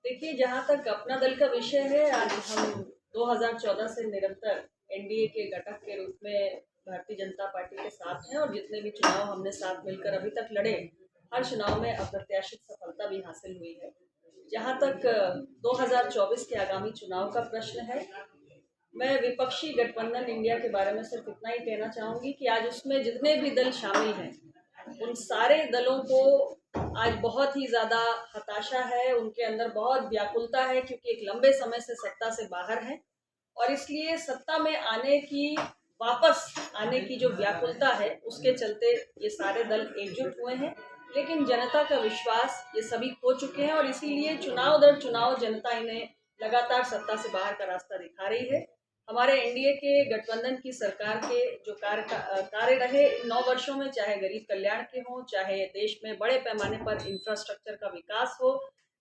देखिए, जहाँ तक अपना दल का विषय है, आज हम 2014 से निरंतर एनडीए के घटक के रूप में भारतीय जनता पार्टी के साथ हैं और जितने भी चुनाव हमने साथ मिलकर अभी तक लड़े, हर चुनाव में अप्रत्याशित सफलता भी हासिल हुई है। जहाँ तक 2024 के आगामी चुनाव का प्रश्न है, मैं विपक्षी गठबंधन इंडिया के बारे में सिर्फ इतना ही कहना चाहूंगी कि आज उसमें जितने भी दल शामिल हैं, उन सारे दलों को आज बहुत ही ज्यादा हताशा है, उनके अंदर बहुत व्याकुलता है, क्योंकि एक लंबे समय से सत्ता से बाहर है और इसलिए सत्ता में आने की, वापस आने की जो व्याकुलता है, उसके चलते ये सारे दल एकजुट हुए हैं। लेकिन जनता का विश्वास ये सभी खो चुके हैं और इसीलिए चुनाव दर चुनाव जनता इन्हें लगातार सत्ता से बाहर का रास्ता दिखा रही है। हमारे एनडीए के गठबंधन की सरकार के जो कार्य रहे इन 9 वर्षों में, चाहे गरीब कल्याण के हों, चाहे देश में बड़े पैमाने पर इंफ्रास्ट्रक्चर का विकास हो,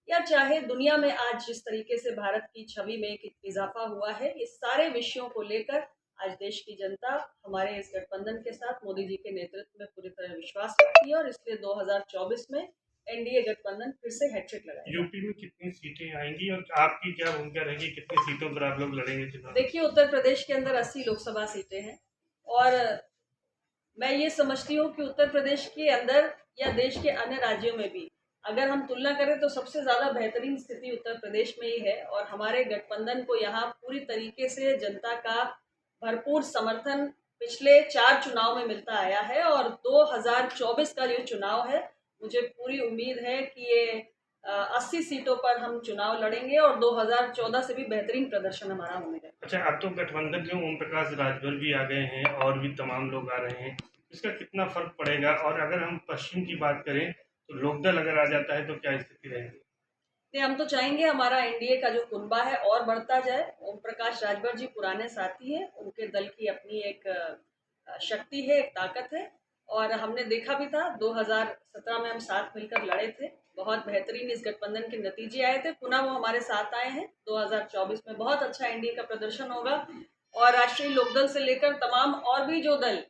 या चाहे दुनिया में आज जिस तरीके से भारत की छवि में एक इजाफा हुआ है, इस सारे विषयों को लेकर आज देश की जनता हमारे इस गठबंधन के साथ मोदी जी के नेतृत्व में पूरी तरह विश्वास रखती है और इसलिए 2024 में एनडीए गठबंधन फिर से हैट्रिक लगाएगा। यूपी में कितनी सीटें आएंगी और आपकी क्या भूमिका रहेगी, कितनी सीटों पर आप लोग लड़ेंगे चुनाव? देखिए, उत्तर प्रदेश के अंदर 80 लोकसभा सीटें हैं और मैं ये समझती हूँ कि उत्तर प्रदेश के अंदर या देश के अन्य राज्यों में भी अगर हम तुलना करें तो सबसे ज़्यादा बेहतरीन स्थिति उत्तर प्रदेश में ही है और हमारे गठबंधन को यहाँ पूरी तरीके से जनता का भरपूर समर्थन पिछले 4 चुनाव में मिलता आया है और 2024 का जो चुनाव है, मुझे पूरी उम्मीद है कि ये 80 सीटों पर हम चुनाव लड़ेंगे और 2014 से भी बेहतरीन प्रदर्शन हमारा होने। अच्छा, अब तो गठबंधन में ओम प्रकाश राजभर भी आ गए हैं और भी तमाम लोग आ रहे हैं, इसका कितना फर्क पड़ेगा? और अगर हम पश्चिम की बात करें तो लोकदल अगर आ जाता है तो क्या स्थिति रहेगी? हम तो चाहेंगे हमारा एनडीए का जो कुनबा है और बढ़ता जाए। ओम प्रकाश राजभर जी पुराने साथी हैं, उनके दल की अपनी एक शक्ति है, एक ताकत है और हमने देखा भी था 2017 में हम साथ मिलकर लड़े थे, बहुत बेहतरीन इस गठबंधन के नतीजे आए थे। पुनः वो हमारे साथ आए हैं। 2024 में बहुत अच्छा एनडीए का प्रदर्शन होगा और राष्ट्रीय लोकदल से लेकर तमाम और भी जो दल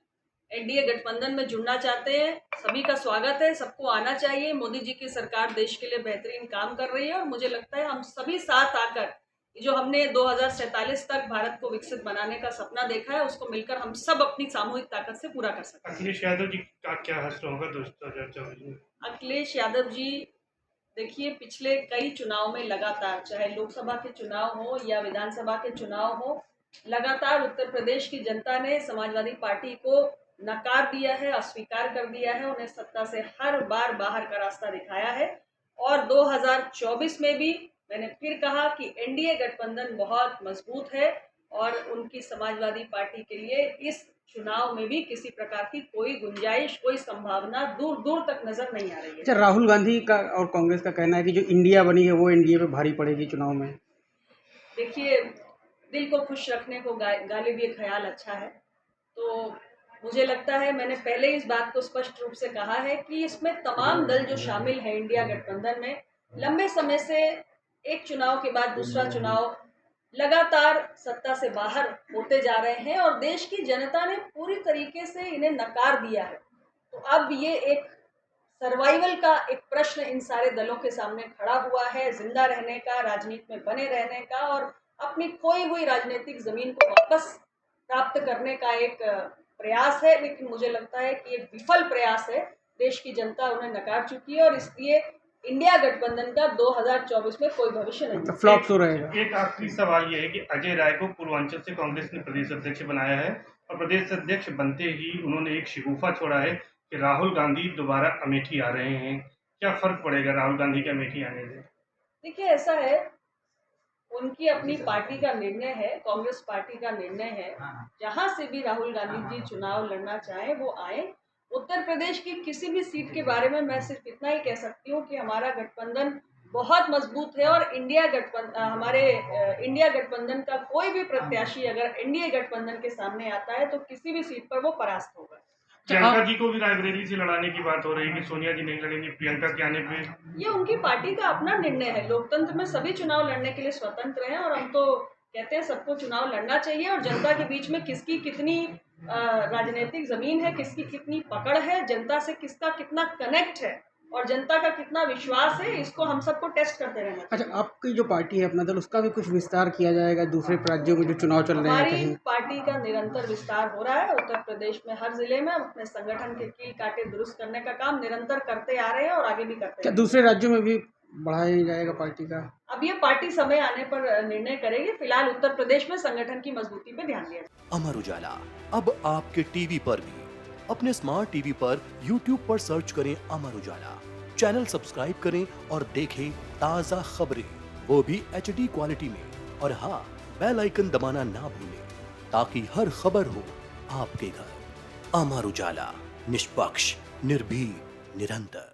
एनडीए गठबंधन में जुड़ना चाहते हैं, सभी का स्वागत है, सबको आना चाहिए। मोदी जी की सरकार देश के लिए बेहतरीन काम कर रही है और मुझे लगता है हम सभी साथ आकर जो हमने 2047 तक भारत को विकसित बनाने का सपना देखा है, उसको मिलकर हम सब अपनी सामूहिक ताकत से पूरा कर सकते हैं। अखिलेश यादव जी का क्या हश्र होगा 2024 में? अखिलेश यादव जी, देखिए, पिछले कई चुनाव में लगातार, चाहे लोकसभा के चुनाव हो या विधानसभा के चुनाव हो, लगातार उत्तर प्रदेश की जनता ने समाजवादी पार्टी को नकार दिया है, अस्वीकार कर दिया है, उन्हें सत्ता से हर बार बाहर का रास्ता दिखाया है और 2024 में भी मैंने फिर कहा कि एनडीए गठबंधन बहुत मजबूत है और उनकी समाजवादी पार्टी के लिए इस चुनाव में भी किसी प्रकार की कोई गुंजाइश, कोई संभावना दूर दूर तक नजर नहीं आ रही है। अच्छा, राहुल गांधी का और कांग्रेस का कहना है कि जो इंडिया बनी है वो एनडीए पे भारी पड़ेगी चुनाव में। देखिए, दिल को खुश रखने को गालिब ये ख्याल अच्छा है, तो मुझे लगता है मैंने पहले इस बात को स्पष्ट रूप से कहा है कि इसमें तमाम दल जो शामिल है इंडिया गठबंधन में, लंबे समय से एक चुनाव के बाद दूसरा चुनाव लगातार सत्ता से बाहर होते जा रहे हैं और देश की जनता ने पूरी तरीके से इन्हें नकार दिया है। तो अब ये एक सर्वाइवल का एक प्रश्न इन सारे दलों के सामने खड़ा हुआ है, जिंदा रहने का, राजनीति में बने रहने का और अपनी खोई हुई राजनीतिक जमीन को वापस प्राप्त करने का एक प्रयास है। लेकिन मुझे लगता है कि एक विफल प्रयास है, देश की जनता उन्हें नकार चुकी है और इसलिए इंडिया गठबंधन का 2024 में कोई भविष्य नहीं। फ्लॉप तो रहेगा। एक आखिरी सवाल ये है कि अजय राय को पूर्वांचल से कांग्रेस ने प्रदेश अध्यक्ष बनाया है और प्रदेश अध्यक्ष बनते ही उन्होंने एक शिगूफा छोड़ा है कि राहुल गांधी दोबारा अमेठी आ रहे हैं। क्या फर्क पड़ेगा राहुल गांधी के अमेठी आने से? देखिए, ऐसा है, उनकी अपनी पार्टी का निर्णय है, कांग्रेस पार्टी का निर्णय है, जहां से भी राहुल गांधी जी चुनाव लड़ना चाहे वो आए। उत्तर प्रदेश की किसी भी सीट के बारे में मैं सिर्फ इतना ही कह सकती हूँ कि हमारा गठबंधन बहुत मजबूत है और हमारे इंडिया गठबंधन का कोई भी प्रत्याशी अगर एनडीए गठबंधन के सामने आता है तो किसी भी सीट पर वो परास्त होगा। प्रियंका जी को भी रायबरेली से लड़ाने की बात हो रही है कि सोनिया जी नहीं लड़ेंगी प्रियंका के आने पे। ये उनकी पार्टी का अपना निर्णय है। लोकतंत्र में सभी चुनाव लड़ने के लिए स्वतंत्र हैं और हम तो कहते हैं सबको चुनाव लड़ना चाहिए और जनता के बीच में किसकी कितनी राजनीतिक जमीन है, किसकी कितनी पकड़ है, जनता से किसका कितना कनेक्ट है और जनता का कितना विश्वास है, इसको हम सबको टेस्ट करते रहना चाहिए। अच्छा, आपकी जो पार्टी है अपना दल, उसका भी कुछ विस्तार किया जाएगा दूसरे राज्यों में जो चुनाव चल रहे हैं हमारी कहीं? पार्टी का निरंतर विस्तार हो रहा है। उत्तर प्रदेश में हर जिले में हम अपने संगठन के कील कांटे दुरुस्त करने का काम निरंतर करते आ रहे हैं और आगे भी करते क्या हैं। दूसरे राज्यों में भी बढ़ाया जाएगा पार्टी का? अब ये पार्टी समय आने पर निर्णय करेगी। फिलहाल उत्तर प्रदेश में संगठन की मजबूती पे ध्यान दिया जाए। अमर उजाला अब आपके टीवी पर भी। अपने स्मार्ट टीवी पर YouTube पर सर्च करें अमर उजाला, चैनल सब्सक्राइब करें और देखें ताजा खबरें, वो भी HD क्वालिटी में। और हाँ, बेल आइकन दबाना ना भूलें ताकि हर खबर हो आपके घर। अमर उजाला, निष्पक्ष, निर्भीक, निरंतर।